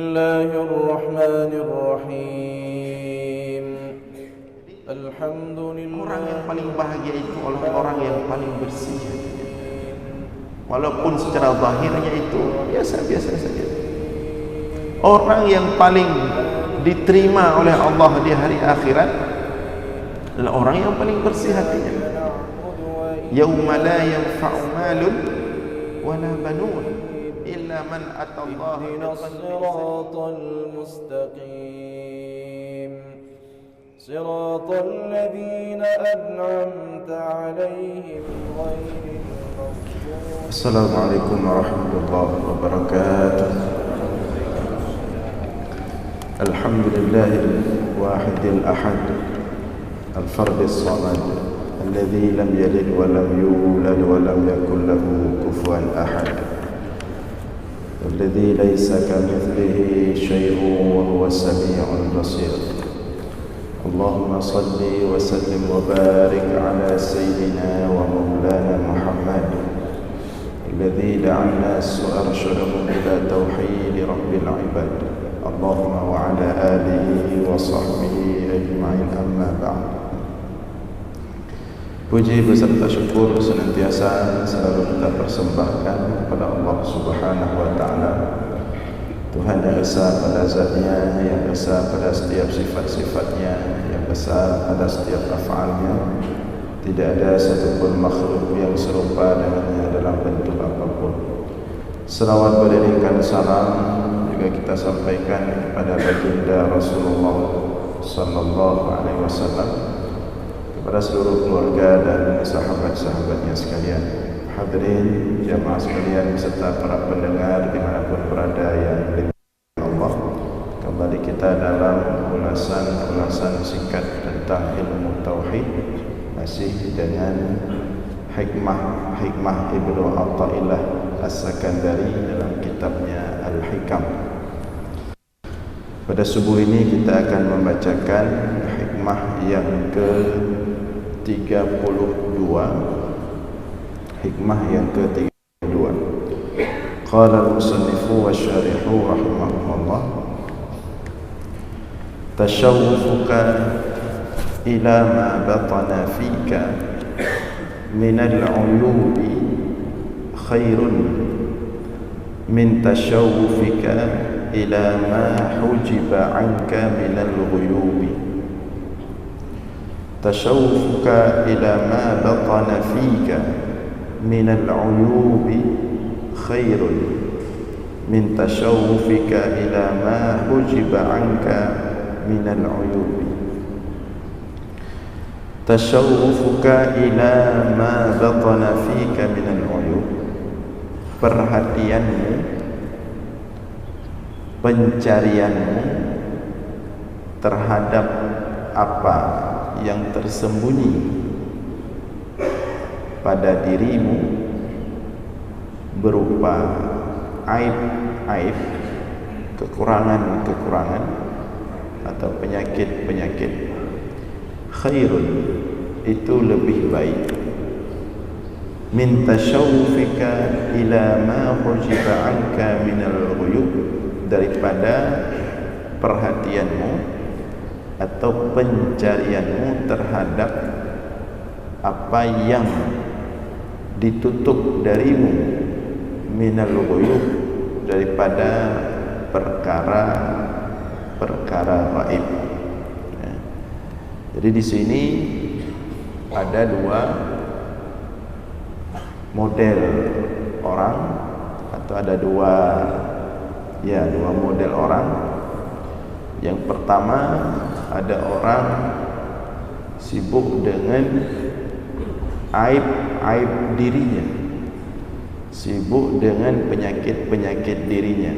Bismillahirrahmanirrahim. Alhamdulillah. Orang yang paling bahagia itu adalah orang yang paling bersih. Walaupun secara zahirnya itu biasa-biasa saja. Orang yang paling diterima oleh Allah di hari akhirat adalah orang yang paling bersih hatinya. Yauma la yanfa'u malun wala banun illa man atallaha siratal mustaqim. Siratal ladzina an'amta 'alaihim ghairil maghdubi. Assalamualaikum warahmatullahi wabarakatuh. Alhamdulillahil wahidil ahad al-fardis samad alladzi lam yalid wa lam yulad wa lam yakul lahu kufuwan ahad. الذي ليس كمثله شيء وهو السميع البصير. اللهم صل وسلم وبارك على سيدنا ومولانا محمد الذي دعا الناس وأرشدهم إلى توحيد رب العباد. اللهم وعلى آله وصحبه أجمعين. أما بعد. Puji beserta syukur senantiasa selalu kita persembahkan kepada Allah Subhanahu wa taala, Tuhan yang esa pada zatnya, yang esa pada setiap sifat-sifatnya, yang esa pada setiap af'alnya. Tidak ada satupun makhluk yang serupa dengannya dalam bentuk apapun. Selawat beriringkan salam juga kita sampaikan kepada baginda Rasulullah sallallahu alaihi wasallam, kepada seluruh keluarga dan sahabat-sahabatnya sekalian. Hadirin jamaah sekalian beserta para pendengar dimanapun berada yang dimuliakan Allah, kembali kita dalam ulasan singkat tentang ilmu tauhid, masih dengan hikmah Ibnu Athaillah As-Sakandari dalam kitabnya Al-Hikam. Pada subuh ini kita akan membacakan hikmah yang ke-32. Hikmah yang ke-32. Qala al-musannifu wa syarihu rahimahullah, tashawufuka ila ma batana fika min al-uyubi khairun min tashawufika ila ma hujiba anka min al-ghuyubi. Tashawufuka ila ma batana fika min al-uyubi khairun min tashawufika ila ma hujiba anka min al-uyubi. Tashawufuka ila ma batana fika min al-uyub, perhatianmu, pencarianmu terhadap apa yang tersembunyi pada dirimu berupa aib-aib, kekurangan-kekurangan atau penyakit-penyakit, khairun, itu lebih baik, min tashawufika ila ma hujiba anka minal ghuyub, daripada perhatianmu atau pencarianmu terhadap apa yang ditutup darimu, minal ghuyub, daripada perkara gaib. Ya. Jadi di sini ada dua model orang, atau ada dua model orang. Yang pertama, ada orang sibuk dengan aib dirinya, sibuk dengan penyakit-penyakit dirinya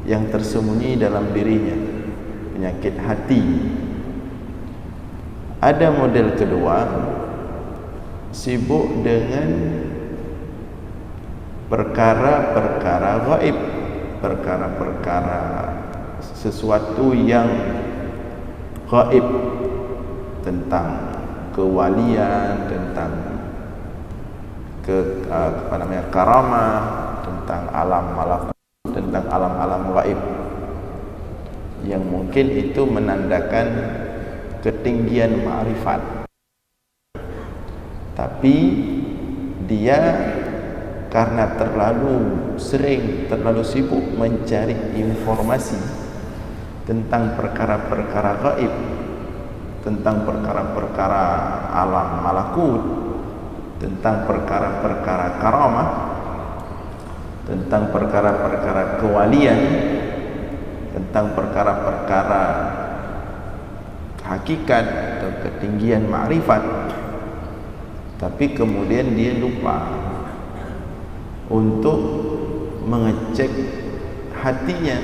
yang tersembunyi dalam dirinya, penyakit hati. Ada model kedua, sibuk dengan perkara-perkara gaib, perkara-perkara sesuatu yang gaib, tentang kewalian, tentang karamah, tentang alam malakut, tentang tentang alam-alam gaib, yang mungkin itu menandakan ketinggian ma'rifat, tapi dia karena terlalu sering, terlalu sibuk mencari informasi tentang perkara-perkara gaib, tentang perkara-perkara alam malakut, tentang perkara-perkara karamah, tentang perkara-perkara kewalian, tentang perkara-perkara hakikat atau ketinggian ma'rifat, tapi kemudian dia lupa untuk mengecek hatinya,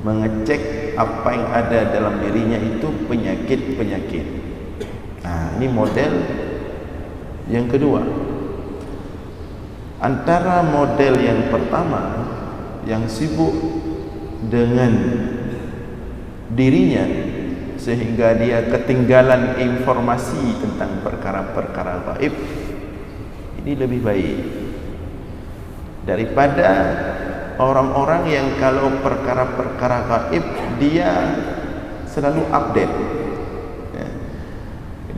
mengecek apa yang ada dalam dirinya itu penyakit-penyakit. Nah, ini model yang kedua. Antara model yang pertama yang sibuk dengan dirinya sehingga dia ketinggalan informasi tentang perkara-perkara gaib, ini lebih baik daripada orang-orang yang kalau perkara-perkara gaib dia selalu update.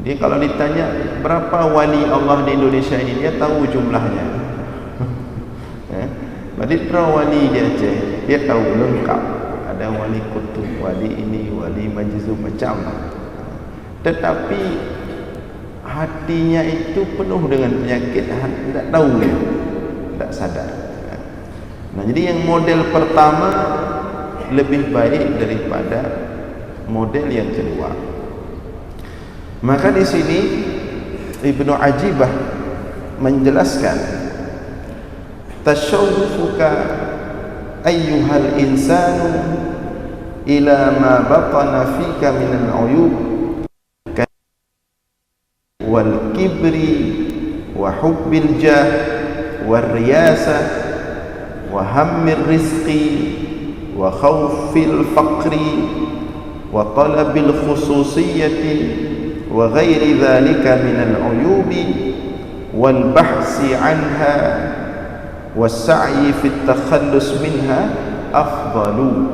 Dia kalau ditanya berapa wali Allah di Indonesia ini, dia tahu jumlahnya. Berapa wali di Aceh, dia tahu lengkap. Ada wali kutub, wali ini, wali majzub, macam. Tetapi hatinya itu penuh dengan penyakit, tidak tahu dia, tidak sadar. Nah, jadi yang model pertama lebih baik daripada model yang kedua. Maka di sini Ibnu Ajibah menjelaskan, tasyawwufuka ayyuhal insanu ila ma batana fika min al-uyub wal kibri wa hubbil jah wal riyasah wa hammir rizqi wa khawfil faqri wa talabil khususiyyati wa ghairi dhalika min al-uyubi wal bahsi anha was-sa'yi fi at-takhallus minha afdalu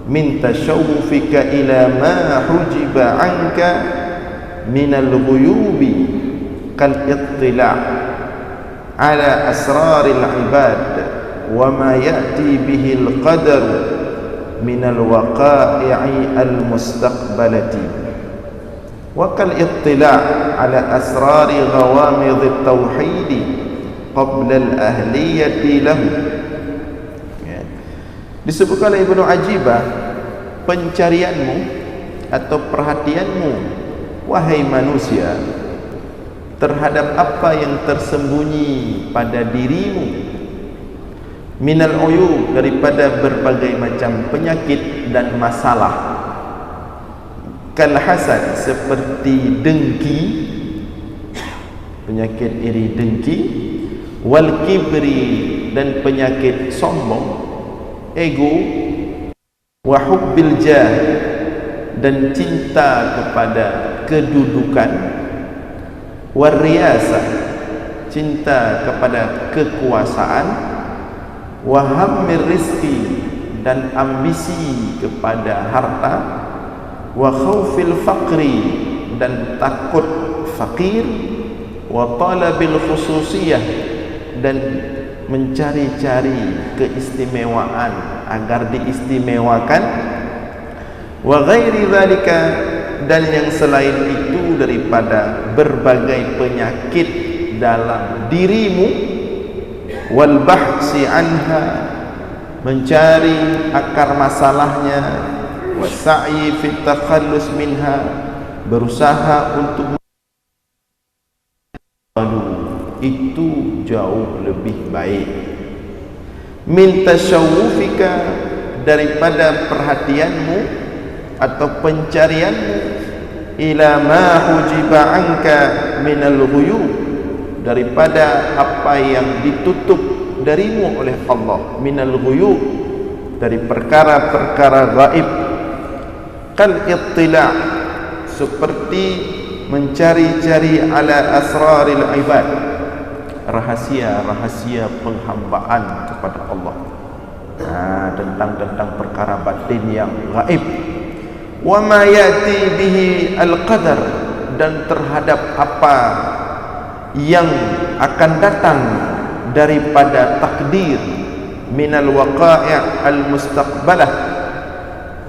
min tashawwufika ila ma hujiba anka min al-ghuyubi kal ittila' ala asraril ibad wa ma ya'ti bihi al-qadar min al-waqa'i'i al-mustaqbalati wa kal ittila' ala asrari ghawamid at-tauhid qabla al-ahliyati lahu. Disebutkan oleh Ibnu Ajibah, pencarianmu atau perhatianmu wahai manusia terhadap apa yang tersembunyi pada dirimu minal uyub, daripada berbagai macam penyakit dan masalah, kal hasad, seperti dengki, penyakit iri dengki, wal kibri, dan penyakit sombong, ego, wa hubbil jah, dan cinta kepada kedudukan, war riyasah, cinta kepada kekuasaan, wa hammir rizqi, dan ambisi kepada harta, wa khawfil faqri, dan takut fakir, wa talabil khususiyah, dan mencari-cari keistimewaan agar diistimewakan, wa ghairi dzalika, dan yang selain itu daripada berbagai penyakit dalam dirimu, wal bahsi anha, mencari akar masalahnya, wasa'yi fit takhallus minha, berusaha untuk itu jauh lebih baik min tasyawwufika, daripada perhatianmu atau pencarianmu ila ma hujiba anka minal ghuyub, daripada apa yang ditutup darimu oleh Allah, minal ghuyub, dari perkara-perkara gaib, kal ittila', seperti mencari-cari ala asraril ibad, rahasia-rahasia penghambaan kepada Allah. tentang perkara batin yang gaib. Wa ma yati bihi al-qadar, dan terhadap apa yang akan datang daripada takdir, minal waqai' al-mustaqbalah,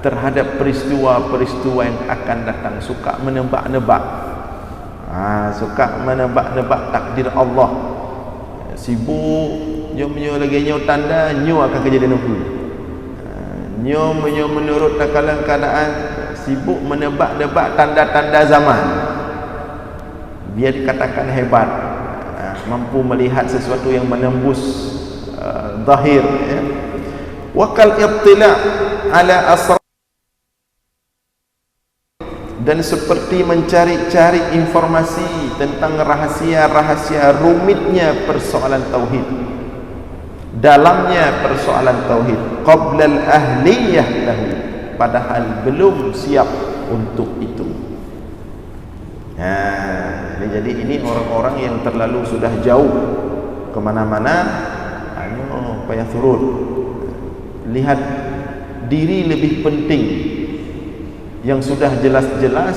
terhadap peristiwa-peristiwa yang akan datang. Suka menebak-nebak, suka menebak-nebak takdir Allah. Sibuk nyo lagi nyo tanda nyo akan kejadian apa, nyo menurut takalan keadaan, sibuk menebak-nebak tanda-tanda zaman. Dia dikatakan hebat, mampu melihat sesuatu yang menembus zahir, ya. Wakal ittila' ala asrar, dan seperti mencari-cari informasi tentang rahasia-rahasia rumitnya persoalan tauhid, dalamnya persoalan tauhid, qabla al-ahliyah lahu, padahal belum siap untuk itu. Jadi ini orang-orang yang terlalu sudah jauh kemana-mana, payah turun. Lihat diri lebih penting, yang sudah jelas-jelas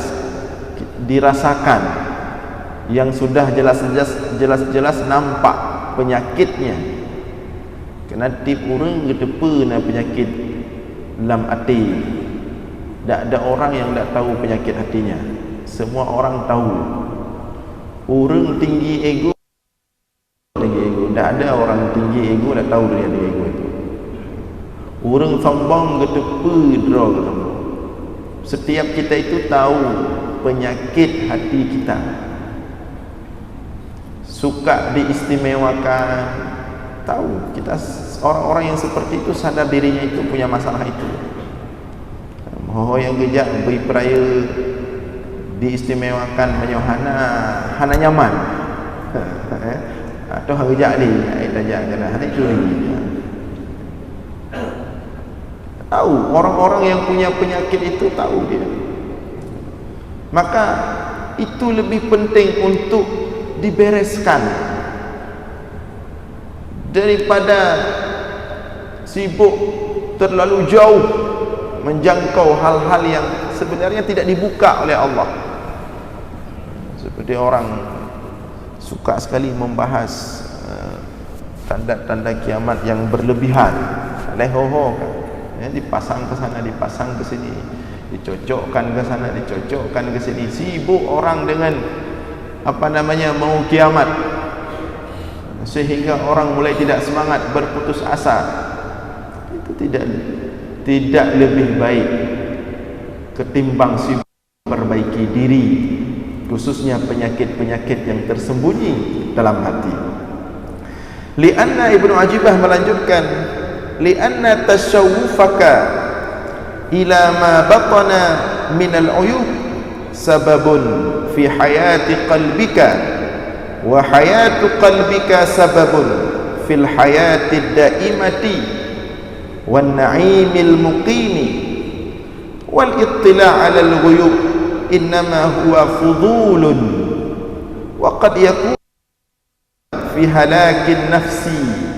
dirasakan, yang sudah jelas-jelas nampak penyakitnya. Kena tip orang gedepena penyakit dalam hati. Tak ada orang yang tak tahu penyakit hatinya. Semua orang tahu. Orang tinggi ego, tak ada orang tinggi ego tak tahu dia ada ego itu. Orang sombong gedepe draw ketemu. Setiap kita itu tahu penyakit hati kita. Suka diistimewakan, tahu. Kita orang-orang yang seperti itu sadar dirinya itu punya masalah itu. Yang gejak beri peraya diistimewakan menyohana hana nyaman. Atau hang gejak ni tajak kena hana itu lagi. Tahu, orang-orang yang punya penyakit itu tahu dia. Maka itu lebih penting untuk dibereskan daripada sibuk terlalu jauh menjangkau hal-hal yang sebenarnya tidak dibuka oleh Allah. Seperti orang suka sekali membahas tanda-tanda kiamat yang berlebihan, lehoho kan, ya, dipasang ke sana, dipasang ke sini, dicocokkan ke sana, dicocokkan ke sini. Sibuk orang dengan mau kiamat, sehingga orang mulai tidak semangat, berputus asa. Itu tidak lebih baik ketimbang sibuk perbaiki diri, khususnya penyakit-penyakit yang tersembunyi dalam hati. Lianna Ibnu Ajibah melanjutkan, lianna tashawufaka ila ma batana min al-uyub sababun fi hayati qalbika, wa hayatu qalbika sababun fil hayati daimati wan na'imil muqimi, wal ittila' 'ala al-ghuyub innama huwa fudulun wa qad yakun fi halakin nafsi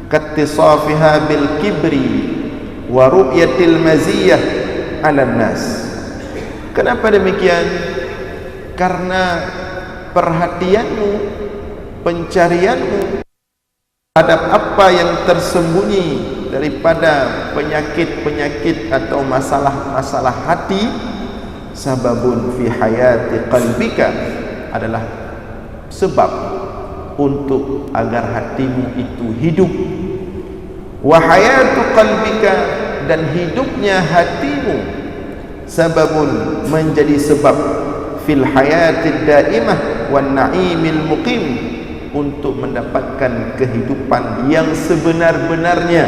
kattisafiha bil kibri wa ru'yatil maziyah 'ala nas. Kenapa demikian? Karena perhatianmu, pencarianmu terhadap apa yang tersembunyi daripada penyakit-penyakit atau masalah-masalah hati, sababun fi hayati qalbika, adalah sebab untuk agar hatimu itu hidup. Wa hayatu qalbika, dan hidupnya hatimu, sababun, menjadi sebab, fil hayatid daimah wan na'imil muqim, untuk mendapatkan kehidupan yang sebenar-benarnya,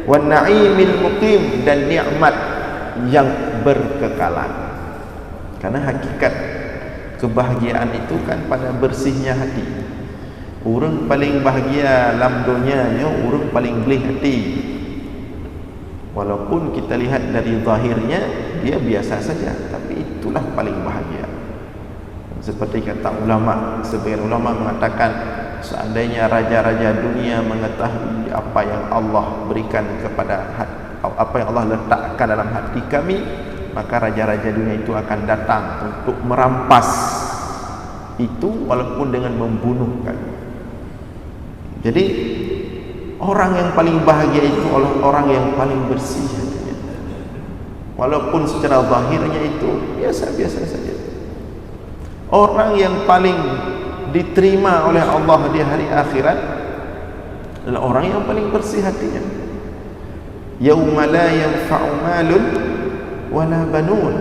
wan na'imil muqim, dan nikmat yang berkekalan. Karena hakikat kebahagiaan itu kan pada bersihnya hati. Orang paling bahagia dalam dunianya orang paling belah hati. Walaupun kita lihat dari zahirnya dia biasa saja, tapi itulah paling bahagia. Seperti kata ulama, sebagian ulama mengatakan seandainya raja-raja dunia mengetahui apa yang Allah berikan kepada apa yang Allah letakkan dalam hati kami, maka raja-raja dunia itu akan datang untuk merampas itu walaupun dengan membunuh kami. Jadi orang yang paling bahagia itu adalah orang yang paling bersih hatinya, walaupun secara zahirnya itu biasa-biasa saja. Orang yang paling diterima oleh Allah di hari akhirat adalah orang yang paling bersih hatinya. Yauma la yanfa'u malun wala banun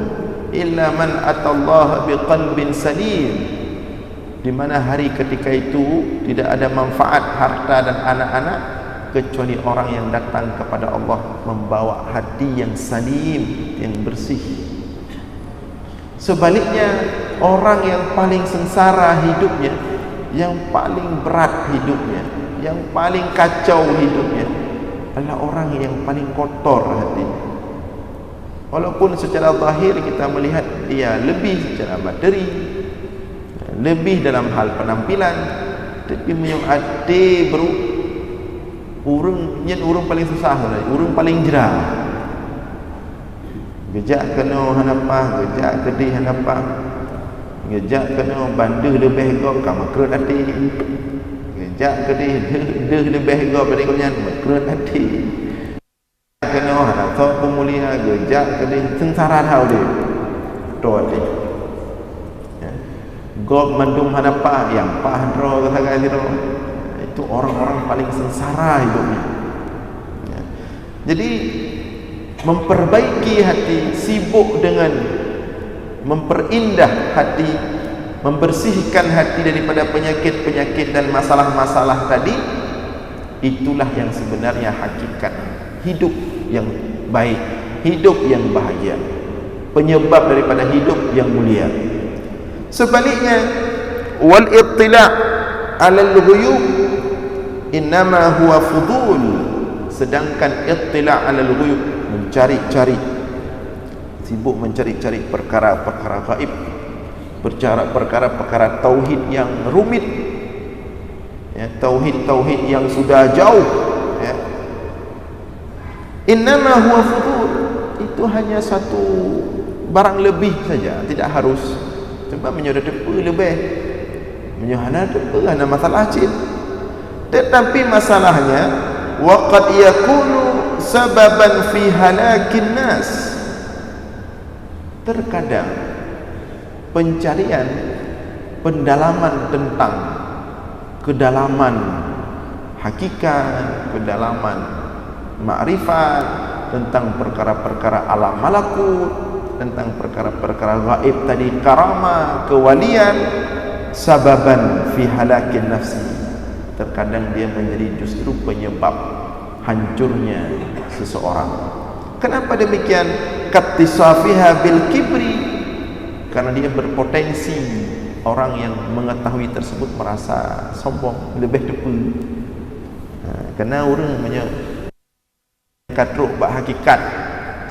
illa man atallaha biqalbin salim. Di mana hari ketika itu tidak ada manfaat harta dan anak-anak kecuali orang yang datang kepada Allah membawa hati yang salim, yang bersih. Sebaliknya, orang yang paling sengsara hidupnya, yang paling berat hidupnya, yang paling kacau hidupnya adalah orang yang paling kotor hatinya. Walaupun secara zahir kita melihat dia lebih secara materi, lebih dalam hal penampilan, tapi punya hati bro, urang paling susah, urang paling jerah. Gejak kena hanapa, gejak kedih hanapa, gejak kena bandu lebih kau kamu kerut hati, gejak kedih deh lebih kau pada kau nyan kerut hati, kena hanapa pemulia, gejak kedih sengsara tahu dia, doa dia. Gob mandum hanapa yang pahandro kata kira itu orang-orang paling sengsara hidupnya. Jadi memperbaiki hati, sibuk dengan memperindah hati, membersihkan hati daripada penyakit-penyakit dan masalah-masalah tadi, itulah yang sebenarnya hakikat hidup yang baik, hidup yang bahagia, penyebab daripada hidup yang mulia. Sebaliknya, wal ittila' 'alal ghuyub innama huwa fudul. Sedangkan ittila' 'alal ghuyub, mencari-cari, sibuk mencari-cari perkara-perkara gaib, perkara-perkara tauhid yang rumit, ya, tauhid yang sudah jauh, ya. Innama huwa fudul, itu hanya satu barang lebih saja, tidak harus. Coba menyuruh depa lebih, menyuhana depa ada masalah cip. Tetapi masalahnya waqad yakunu sababan fi halakin nas. Terkadang pencarian, pendalaman tentang kedalaman hakikat, kedalaman makrifat, tentang perkara-perkara alam malakut, tentang perkara-perkara gaib tadi, karamah, kewalian, sababan fi halakin nafsi. Terkadang dia menjadi justru penyebab hancurnya seseorang. Kenapa demikian? Kattisafiha bil kibri, karena dia berpotensi orang yang mengetahui tersebut merasa sombong, lebih depa. Kerana orang punya katruk bak hakikat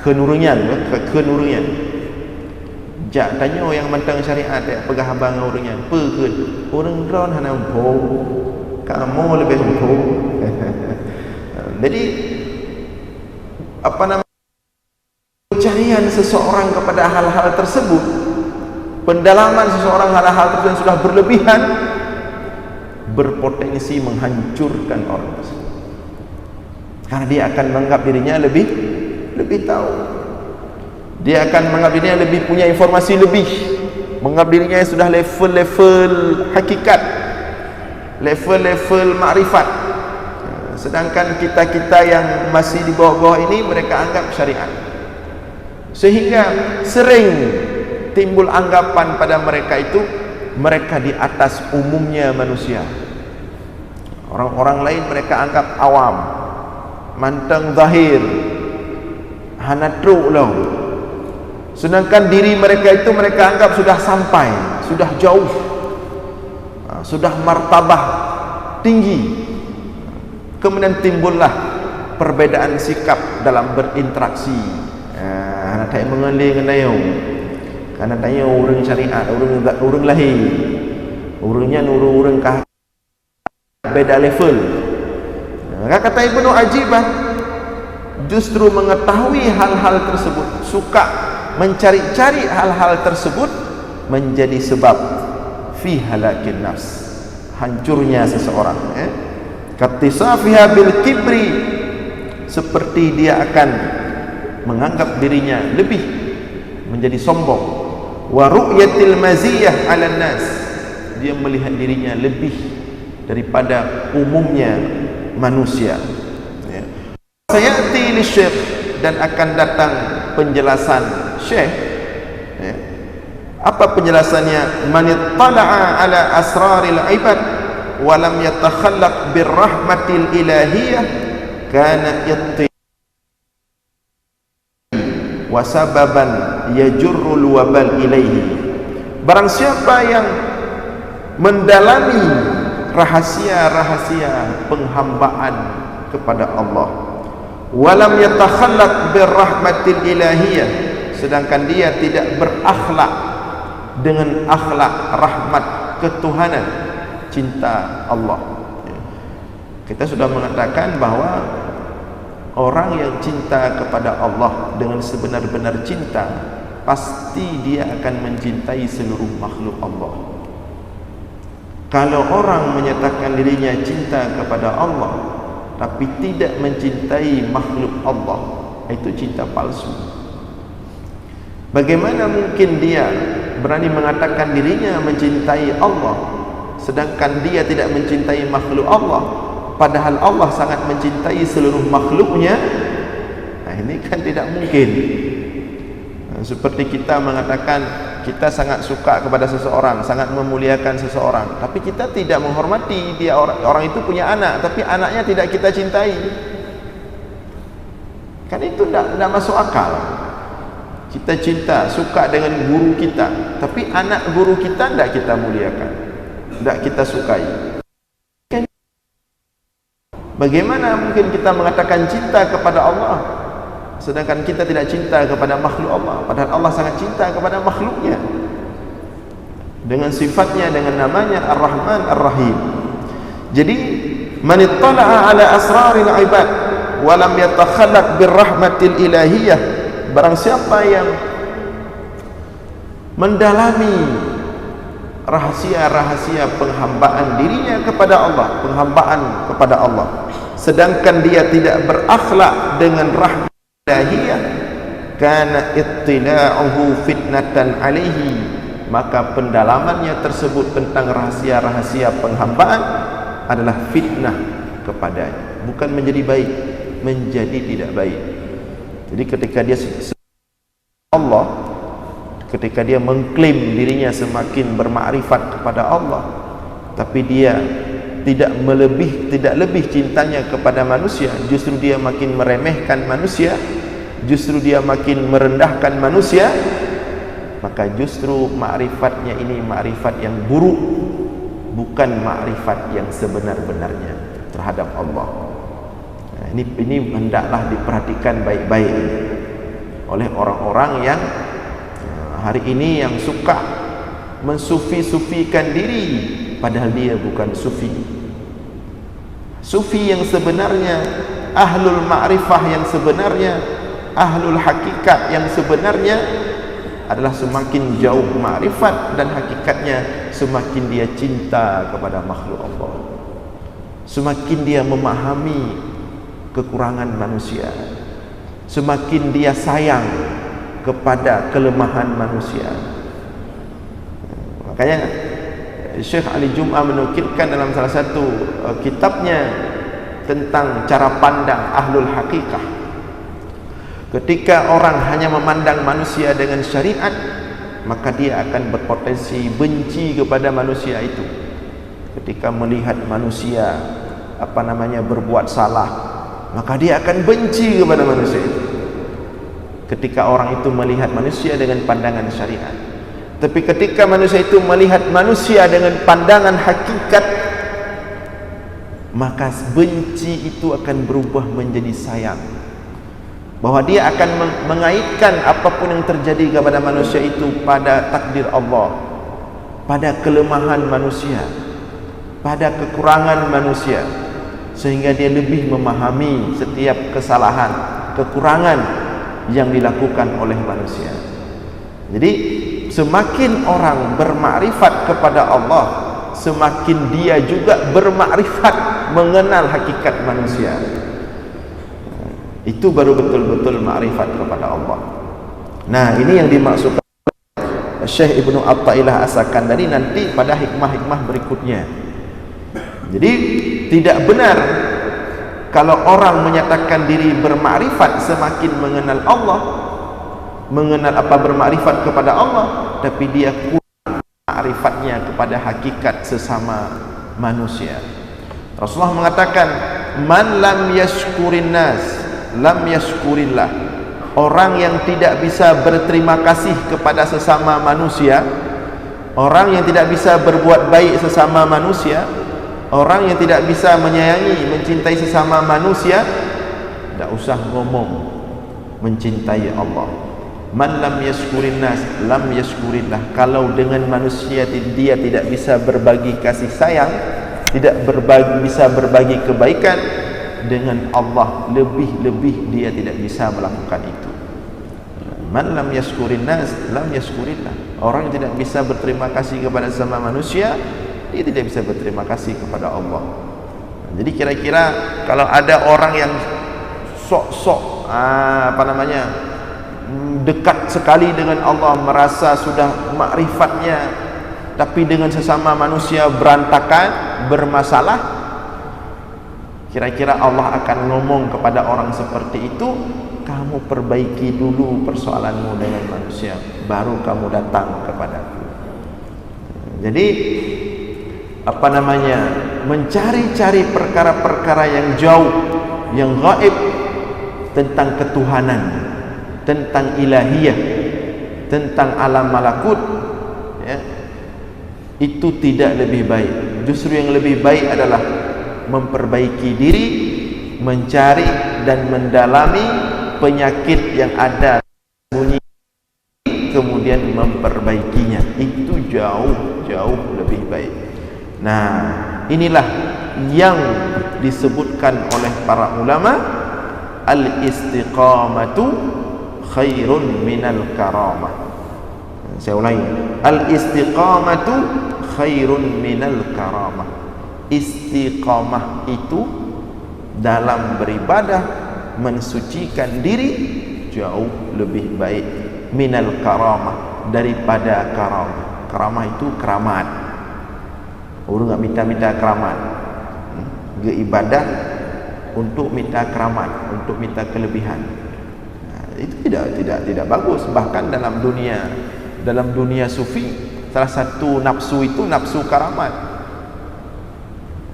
kenurungan. Jak tanya yang mentang syariat dia pegah abang urungan pe orang dron hana bo kamu lebih bo. Jadi apa nama pencarian seseorang kepada hal-hal tersebut, pendalaman seseorang hal-hal tersebut yang sudah berlebihan, berpotensi menghancurkan orang tersebut, karena dia akan menganggap dirinya lebih tahu, dia akan menganggap dirinya lebih punya informasi lebih, menganggap dirinya sudah level-level hakikat, level-level makrifat. Sedangkan kita-kita yang masih di bawah-bawah ini mereka anggap syariat, sehingga sering timbul anggapan pada mereka itu mereka di atas umumnya manusia. Orang-orang lain mereka anggap awam, manteng zahir, hanatruk lah. Sedangkan diri mereka itu mereka anggap sudah sampai, sudah jauh, sudah martabah tinggi. Kemudian timbullah perbedaan sikap dalam berinteraksi. Anak tak mengenali dengan karena tanya orang syariat, orang lahir, orangnya orang kah beda level. Kata Ibnu Ajibah, justru mengetahui hal-hal tersebut, suka mencari-cari hal-hal tersebut menjadi sebab fi halakin nafs, hancurnya seseorang. Katisafiha bil kibri, seperti dia akan menganggap dirinya lebih, menjadi sombong. Wa ru'yatil maziyah 'alan nas, dia melihat dirinya lebih daripada umumnya manusia. Sayati li syekh, dan akan datang penjelasan syekh. Apa penjelasannya? Man ittala'a ala asraril ibad wa lam yatakhallaq birrahmatil ilahiyah kana wa sababan yajurrul wabal ilaihi. Barang siapa yang mendalami rahasia-rahasia penghambaan kepada Allah, walam yatakhallaq birrahmatil ilahiyah, sedangkan dia tidak berakhlak dengan akhlak rahmat ketuhanan, cinta Allah. Kita sudah mengatakan bahwa orang yang cinta kepada Allah dengan sebenar-benar cinta, pasti dia akan mencintai seluruh makhluk Allah. Kalau orang menyatakan dirinya cinta kepada Allah tapi tidak mencintai makhluk Allah, itu cinta palsu. Bagaimana mungkin dia berani mengatakan dirinya mencintai Allah sedangkan dia tidak mencintai makhluk Allah, padahal Allah sangat mencintai seluruh makhluknya? Ini kan tidak mungkin. Seperti kita mengatakan kita sangat suka kepada seseorang, sangat memuliakan seseorang, tapi kita tidak menghormati dia. Orang itu punya anak, tapi anaknya tidak kita cintai. Kan itu tidak masuk akal. Kita cinta, suka dengan guru kita, tapi anak guru kita tidak kita muliakan, tidak kita sukai. Bagaimana mungkin kita mengatakan cinta kepada Allah sedangkan kita tidak cinta kepada makhluk Allah, padahal Allah sangat cinta kepada makhluknya dengan sifatnya, dengan namanya Ar-Rahman Ar-Rahim. Jadi man ittala'a ala asraril ibad wa lam yatakhallaq birrahmatil ilahiyah, barang siapa yang mendalami rahasia-rahasia penghambaan dirinya kepada Allah, penghambaan kepada Allah, sedangkan dia tidak berakhlak dengan rahmat ilahiyah, kana ittila'uhu fitnatan alaihi, maka pendalamannya tersebut tentang rahasia-rahasia penghambaan adalah fitnah kepadanya, bukan menjadi baik, menjadi tidak baik. Jadi ketika dia Allah, ketika dia mengklaim dirinya semakin bermakrifat kepada Allah, tapi dia tidak lebih cintanya kepada manusia, justru dia makin meremehkan manusia, justru dia makin merendahkan manusia, maka justru ma'rifatnya ini ma'rifat yang buruk, bukan ma'rifat yang sebenar-benarnya terhadap Allah. Nah, ini hendaklah diperhatikan baik-baik oleh orang-orang yang hari ini yang suka mensufi-sufikan diri, padahal dia bukan sufi. Sufi yang sebenarnya, ahlul ma'rifah yang sebenarnya, ahlul hakikat yang sebenarnya adalah semakin jauh ma'rifat dan hakikatnya semakin dia cinta kepada makhluk Allah, semakin dia memahami kekurangan manusia, semakin dia sayang kepada kelemahan manusia. Makanya Syekh Ali Jum'ah menukilkan dalam salah satu kitabnya tentang cara pandang ahlul hakikah. Ketika orang hanya memandang manusia dengan syariat, maka dia akan berpotensi benci kepada manusia itu. Ketika melihat manusia berbuat salah, maka dia akan benci kepada manusia itu. Ketika orang itu melihat manusia dengan pandangan syariat, tapi ketika manusia itu melihat manusia dengan pandangan hakikat, maka benci itu akan berubah menjadi sayang, bahwa dia akan mengaitkan apapun yang terjadi kepada manusia itu pada takdir Allah, pada kelemahan manusia. pada kekurangan manusia, sehingga dia lebih memahami setiap kesalahan, kekurangan yang dilakukan oleh manusia. Jadi semakin orang bermakrifat kepada Allah, semakin dia juga bermakrifat mengenal hakikat manusia. Itu baru betul-betul makrifat kepada Allah. Nah, ini yang dimaksudkan Syekh Ibnu Athaillah As-Sakandari nanti pada hikmah-hikmah berikutnya. Jadi tidak benar kalau orang menyatakan diri bermakrifat semakin mengenal Allah, mengenal apa bermakrifat kepada Allah, tapi dia kurang makrifatnya kepada hakikat sesama manusia. Rasulullah mengatakan, man lam yashkurin nas lam yashkurillah. Orang yang tidak bisa berterima kasih kepada sesama manusia, orang yang tidak bisa berbuat baik sesama manusia, orang yang tidak bisa menyayangi, mencintai sesama manusia, tidak usah ngomong mencintai Allah. Man lam yashkurin nas lam yashkurillah. Kalau dengan manusia dia tidak bisa berbagi kasih sayang, tidak bisa berbagi kebaikan, dengan Allah lebih-lebih dia tidak bisa melakukan itu. Man lam yashkurin nas lam yashkurillah. Orang yang tidak bisa berterima kasih kepada sesama manusia, dia tidak bisa berterima kasih kepada Allah. Jadi kira-kira kalau ada orang yang sok-sok dekat sekali dengan Allah, merasa sudah makrifatnya, tapi dengan sesama manusia berantakan, bermasalah, kira-kira Allah akan ngomong kepada orang seperti itu, kamu perbaiki dulu persoalanmu dengan manusia, baru kamu datang kepadaku. Jadi mencari-cari perkara-perkara yang jauh, yang gaib, tentang ketuhanan, tentang ilahiyah, tentang alam malakut, ya, itu tidak lebih baik. Justru yang lebih baik adalah memperbaiki diri, mencari dan mendalami penyakit yang ada sembunyi, kemudian memperbaikinya. Itu jauh lebih baik. Nah, inilah yang disebutkan oleh para ulama, al-istiqamatu khairun minal karamah. Saya ulangi, al-istiqamatu khairun minal karamah. Istiqamah itu dalam beribadah, mensucikan diri, jauh lebih baik minal karamah, daripada karamah. Karamah itu keramat. Orang enggak minta keramat, ibadah untuk minta keramat, untuk minta kelebihan. Nah, itu tidak bagus. Bahkan dalam dunia sufi, salah satu nafsu itu nafsu karamat.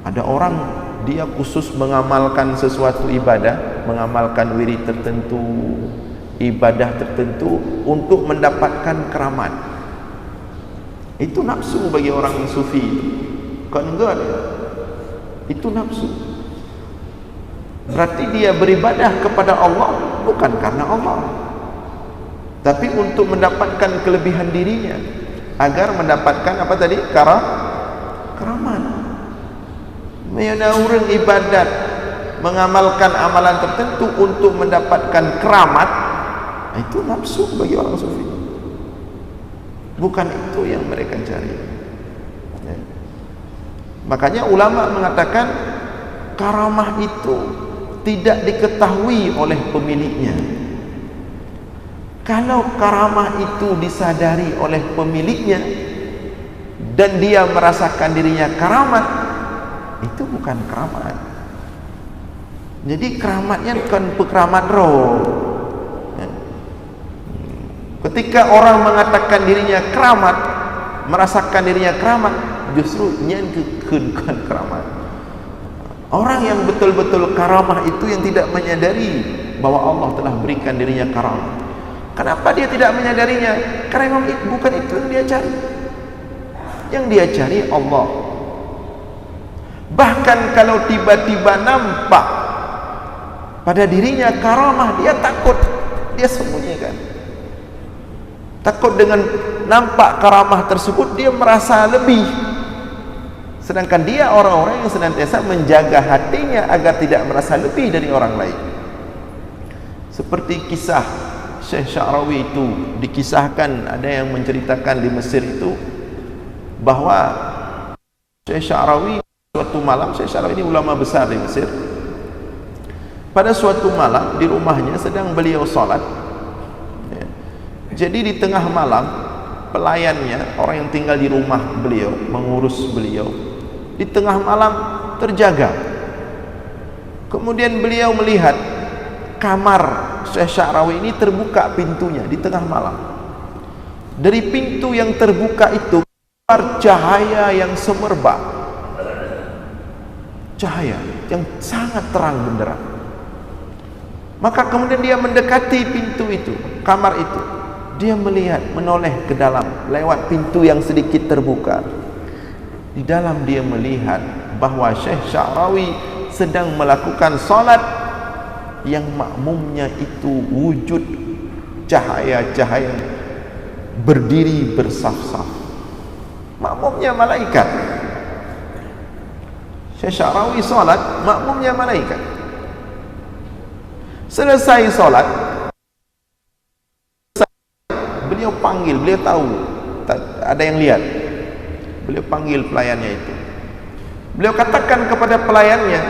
Ada orang dia khusus mengamalkan sesuatu ibadah, mengamalkan wirid tertentu, ibadah tertentu untuk mendapatkan keramat. Itu nafsu bagi orang sufi itu. Kan enggak, itu nafsu. Berarti dia beribadah kepada Allah bukan karena Allah, tapi untuk mendapatkan kelebihan dirinya, agar mendapatkan apa tadi? Keramat. Orang ibadat, mengamalkan amalan tertentu untuk mendapatkan keramat, itu nafsu bagi orang sufi. Bukan itu yang mereka cari, ya. Makanya ulama mengatakan karamah itu tidak diketahui oleh pemiliknya. Kalau karamah itu disadari oleh pemiliknya dan dia merasakan dirinya karamat, itu bukan keramat. Jadi keramatnya bukan keramat roh. Ketika orang mengatakan dirinya keramat, merasakan dirinya keramat, justru nyenkeun keramat. Orang yang betul-betul karamah itu yang tidak menyadari bahwa Allah telah berikan dirinya karamah. Kenapa dia tidak menyadarinya? Karena memang bukan itu yang dia cari. Yang dia cari Allah. Bahkan kalau tiba-tiba nampak pada dirinya karamah, dia takut, dia sembunyikan. Takut dengan nampak karamah tersebut, dia merasa lebih. Sedangkan dia orang-orang yang senantiasa menjaga hatinya agar tidak merasa lebih dari orang lain. Seperti kisah Syekh Sya'rawi itu, dikisahkan ada yang menceritakan di Mesir itu bahwa Syekh Sya'rawi suatu malam, Syekh Sya'rawi ini ulama besar di Mesir. Pada suatu malam di rumahnya sedang beliau salat. Jadi di tengah malam pelayannya, orang yang tinggal di rumah beliau, mengurus beliau, di tengah malam terjaga. Kemudian beliau melihat kamar Syekh Sya'rawi ini terbuka pintunya di tengah malam. Dari pintu yang terbuka itu keluar cahaya yang semerbak, cahaya yang sangat terang benderang. Maka kemudian dia mendekati pintu itu, kamar itu. Dia melihat, menoleh ke dalam lewat pintu yang sedikit terbuka. Di dalam dia melihat bahwa Syekh Sya'rawi sedang melakukan salat yang makmumnya itu wujud cahaya-cahaya berdiri bersaf-saf. Makmumnya malaikat. Syekh Sya'rawi salat, makmumnya malaikat. Selesai salat, beliau panggil, beliau tahu ada yang lihat. Beliau panggil pelayannya itu. Beliau katakan kepada pelayannya,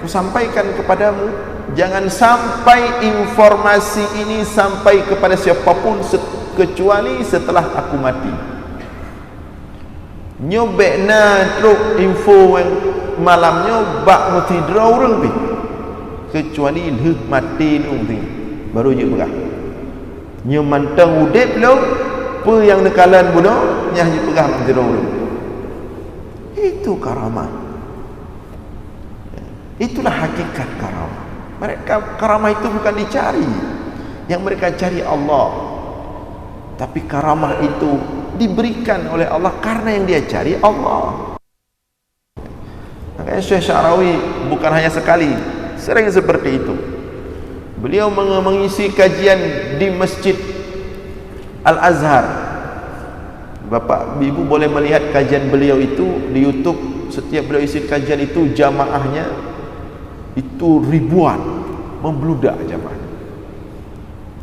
"Aku sampaikan kepadamu, jangan sampai informasi ini sampai kepada siapapun kecuali setelah aku mati." Nyobekna truk info yang malamnya bak mesti draw orang pi. Kecuali leh mati nu ting baru je berah. Nyo mantang udip lo pe yang nekalan bunuh nyah je pegah mesti draw orang. Itu karamah. Itulah hakikat karamah. Mereka karamah itu bukan dicari. Yang mereka cari Allah. Tapi karamah itu diberikan oleh Allah karena yang dia cari Allah. Makanya Syekh Sya'rawi bukan hanya sekali, sering seperti itu. Beliau mengisi kajian di Masjid Al-Azhar. Bapak Ibu boleh melihat kajian beliau itu di YouTube. Setiap beliau isi kajian itu jamaahnya itu ribuan, membludak jamaah.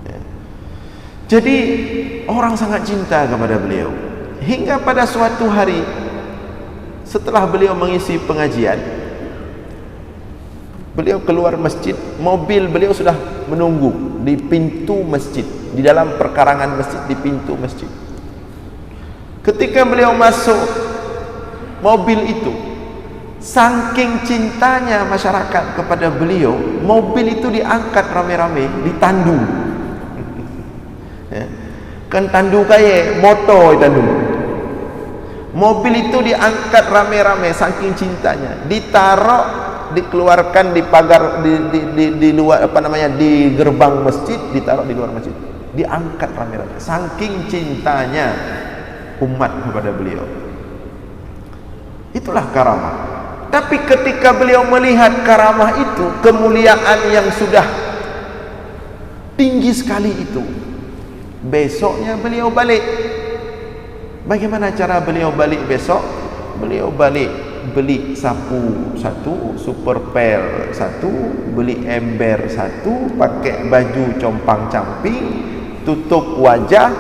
Ya. Jadi orang sangat cinta kepada beliau. Hingga pada suatu hari setelah beliau mengisi pengajian, beliau keluar masjid, mobil beliau sudah menunggu di pintu masjid, di dalam perkarangan masjid, di pintu masjid. Ketika beliau masuk mobil itu, saking cintanya masyarakat kepada beliau, mobil itu diangkat rame-rame, ditandu. Ya. Kan tandu kaya motor tandu. Mobil itu diangkat rame-rame saking cintanya, ditaruh, dikeluarkan di pagar di luar di gerbang masjid, ditaruh di luar masjid, diangkat rame-rame saking cintanya umat kepada beliau. Itulah karamah. Tapi ketika beliau melihat karamah itu, kemuliaan yang sudah tinggi sekali itu, besoknya beliau balik. Bagaimana cara beliau balik besok? Beliau balik beli sapu satu, super pel satu, beli ember satu, pakai baju compang-camping, tutup wajah,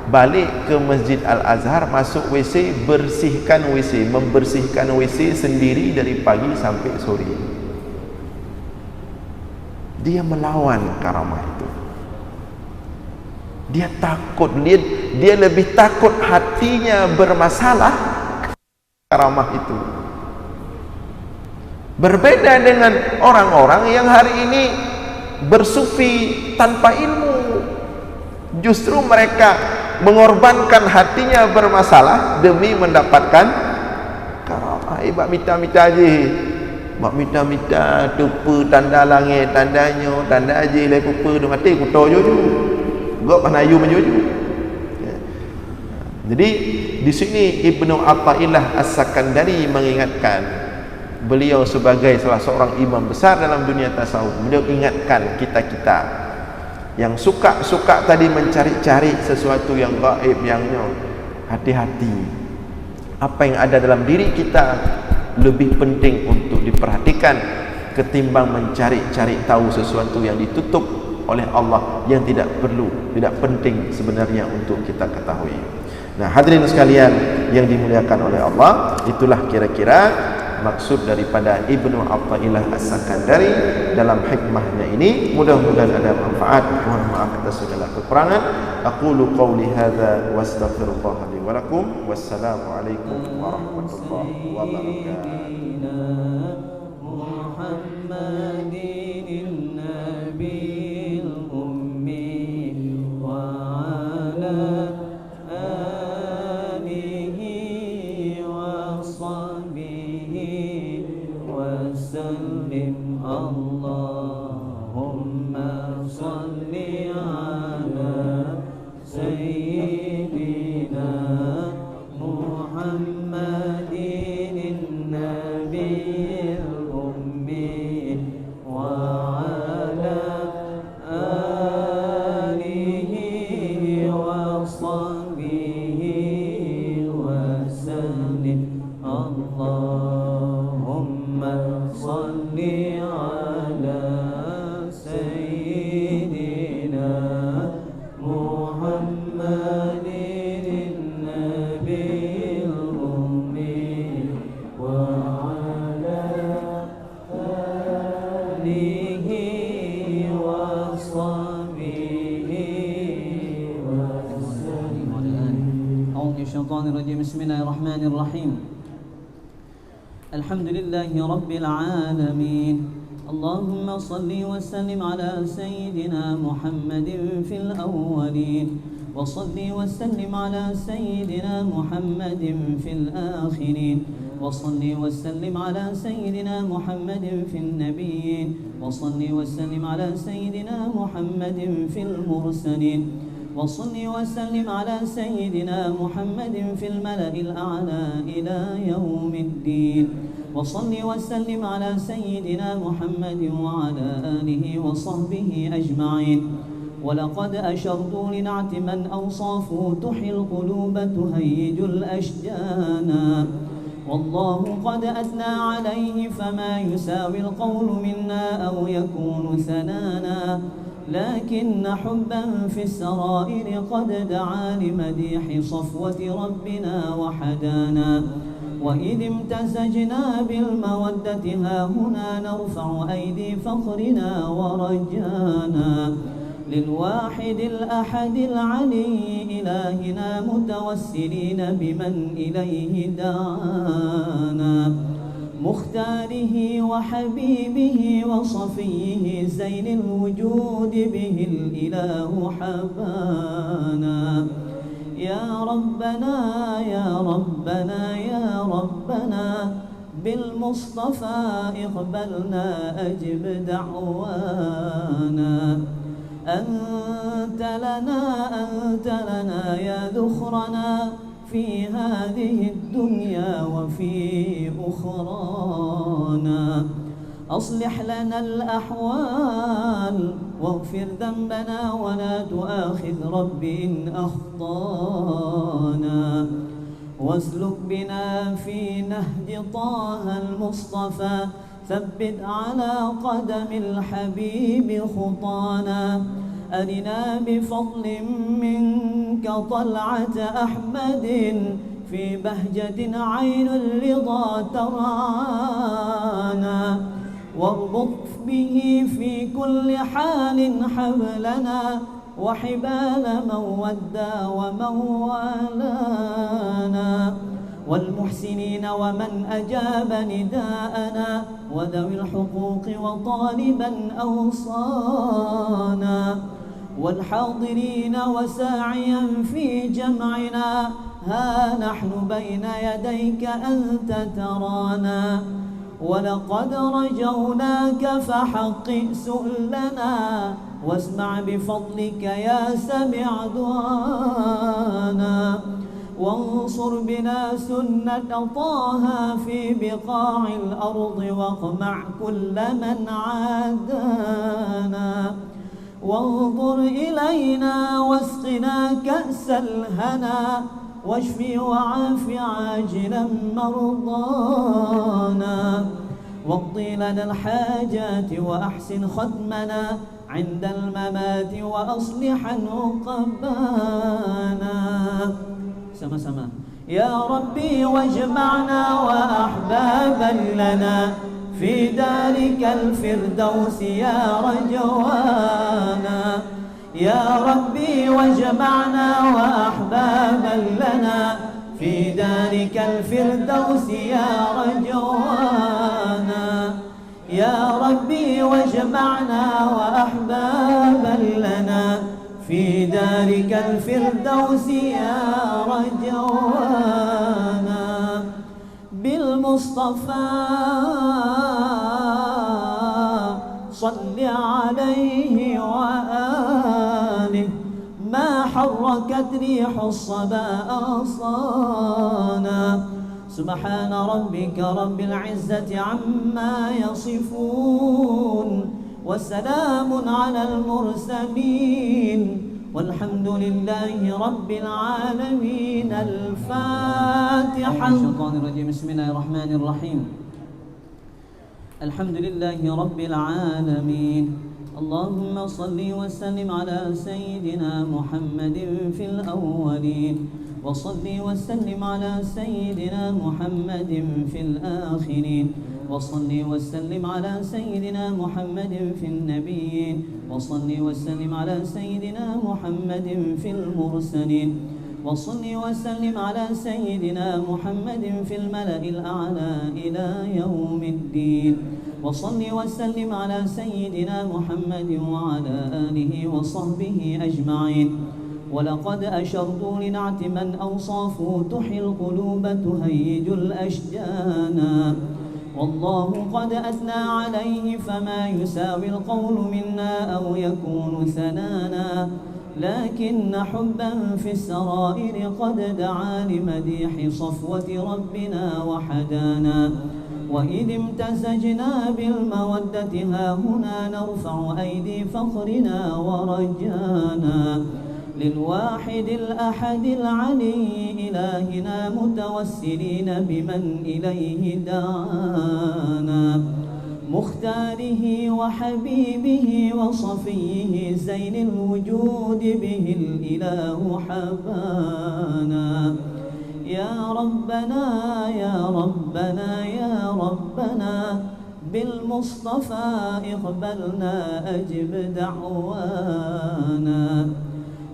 balik ke Masjid Al-Azhar, masuk WC, bersihkan WC, membersihkan WC sendiri dari pagi sampai sore. Dia melawan karamah itu. Dia takut, dia lebih takut hatinya bermasalah karamah itu. Berbeda dengan orang-orang yang hari ini bersufi tanpa ilmu. Justru mereka mengorbankan hatinya bermasalah demi mendapatkan karamah. Bak minta-minta je, bak minta-minta tupa tanda langit, tandanya, tanda aje lai pupa dah mati kuto jojo. Gok panayu menjojo. Ya. Jadi di sini Ibnu Athaillah As-Sakandari mengingatkan, beliau sebagai salah seorang imam besar dalam dunia tasawuf, beliau ingatkan kita-kita yang suka tadi mencari-cari sesuatu yang gaib, yang hati-hati. Apa yang ada dalam diri kita lebih penting untuk diperhatikan ketimbang mencari-cari tahu sesuatu yang ditutup oleh Allah, yang tidak perlu, tidak penting sebenarnya untuk kita ketahui. Nah, hadirin sekalian yang dimuliakan oleh Allah, itulah kira-kira maksud daripada Ibnu Athaillah As-Sakandari dalam hikmahnya ini. Mudah-mudahan ada manfaat. Mohon maaf atas segala kekurangan. Aqulu qawli hadza wa astaghfirullah li wa lakum. Wassalamu alaikum warahmatullahi wabarakatuh. اللهم صل على سيدنا محمد النبي الأمي وعلى آله وصحبه وسلم. اللهم صل على سيدنا محمد النبي الأمي وعلى آله وصحبه وسلم. أعوذ من الشيطان الرجيم. بسم الله الرحمن الرحيم. الحمد لله رب العالمين. اللهم صل وسلم على سيدنا محمد في الأولين، وصل وسلم على سيدنا محمد في الآخرين، وصل وسلم على سيدنا محمد في النبيين، وصل وسلم على سيدنا محمد في المرسلين، وصل وسلم على سيدنا محمد في الملأ الأعلى إلى يوم الدين، وصل وسلم على سيدنا محمد وعلى آله وصحبه أجمعين. ولقد أشرت لنعت من أوصافه تحيي القلوب تهيج الأشجان، والله قد أثنى عليه فما يساوي القول منا أو يكون ثنانا، لكن حبا في السرائر قد دعا لمديح صفوة ربنا وحدانا. وإذ امتزجنا بالمودة ها هنا نرفع أيدي فخرنا ورجانا، للواحد الأحد العلي إلهنا متوسلين بمن إليه دعانا، مختاره وحبيبه وصفيه زين الوجود به الإله حبانا. يا ربنا يا ربنا يا ربنا بالمصطفى اقبلنا أجب دعوانا. أنت لنا يا ذخرنا في هذه الدنيا وفي أخرانا. أصلح لنا الأحوال واغفر ذنبنا ولا تؤاخذ رب إن أخطانا، واسلك بنا في نهج طه المصطفى ثبت على قدم الحبيب خطانا. أرنا بفضل منك طلعة أحمد في بهجة عين الرضا ترعانا، واربط به في كل حال حبلنا وحبال من ودى ومن والانا، والمحسنين ومن أجاب نداءنا وذوي الحقوق وطالبا أوصانا، والحاضرين وساعيا في جمعنا ها نحن بين يديك أنت ترانا. ولقد رجوناك فحقق سؤلنا واسمع بفضلك يا سميع دعانا، وانصر بنا سنة طه في بقاع الأرض واقمع كل من عادانا، وانظر إلينا واسقنا كأس الهنا واشف وعاف عاجلا مرضانا واقضي لنا الحاجات وأحسن ختمنا عند الممات وأصلح عقبانا. sama-sama. يا ربي واجمعنا وأحبابا لنا في دارك الفردوس يا رجوانا. يا ربي واجمعنا وأحبابا لنا في دارك الفردوس يا رجوانا. يا ربي واجمعنا وأحبابا لنا في دارك الفردوس يا رجوانا. بالمصطفى صل عليه وآله ما حركت ريح الصبا أغصانا. سبحان ربك رب العزة عما يصفون وسلام على المرسلين والحمد لله رب العالمين. الفاتحة. الشيطان الرجيم. بسم الله الرحمن الرحيم. الحمد لله رب العالمين. اللهم صل وسلم على سيدنا محمد في الأولين وصل وسلم على سيدنا محمد في الآخرين وصل وسلم على سيدنا محمد في النبيين وصل وسلم على سيدنا محمد في المرسلين وصل وسلم على سيدنا محمد في الملأ الأعلى إلى يوم الدين وصل وسلم على سيدنا محمد وعلى آله وصحبه أجمعين. ولقد أشرت لنعت من أوصافه تحيي القلوب تهيج الأشجانا. والله قد أثنى عليه فما يساوي القول منا أو يكون ثنانا. لكن حبا في السرائر قد دعا لمديح صفوة ربنا وحدانا. وإذ امتزجنا بالمودة هاهنا نرفع أيدي فخرنا ورجانا للواحد الأحد العلي إلهنا متوسلين بمن إليه دعانا مختاره وحبيبه وصفيه زين الوجود به الإله حبانا. يا ربنا يا ربنا يا ربنا بالمصطفى اقبلنا أجب دعوانا.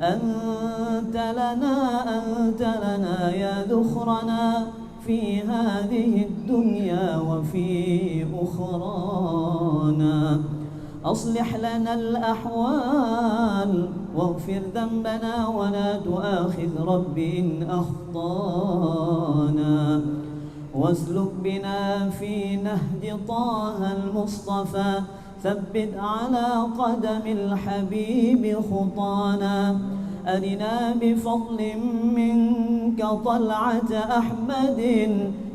أنت لنا يا ذخرنا في هذه الدنيا وفي أخرانا. أصلح لنا الأحوال واغفر ذنبنا ولا تؤاخذ رب إن أخطانا. واسلك بنا في نهج طه المصطفى ثبت على قدم الحبيب خطانا. أرنا بفضل منك طلعة أحمد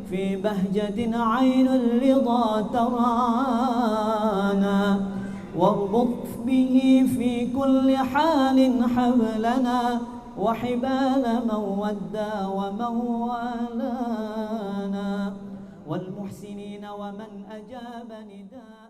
في بهجة عين الرضا ترعانا. واربط به في كل حال حبلنا وحبال من ودى ومن والانا والمحسنين ومن أجاب نداءنا.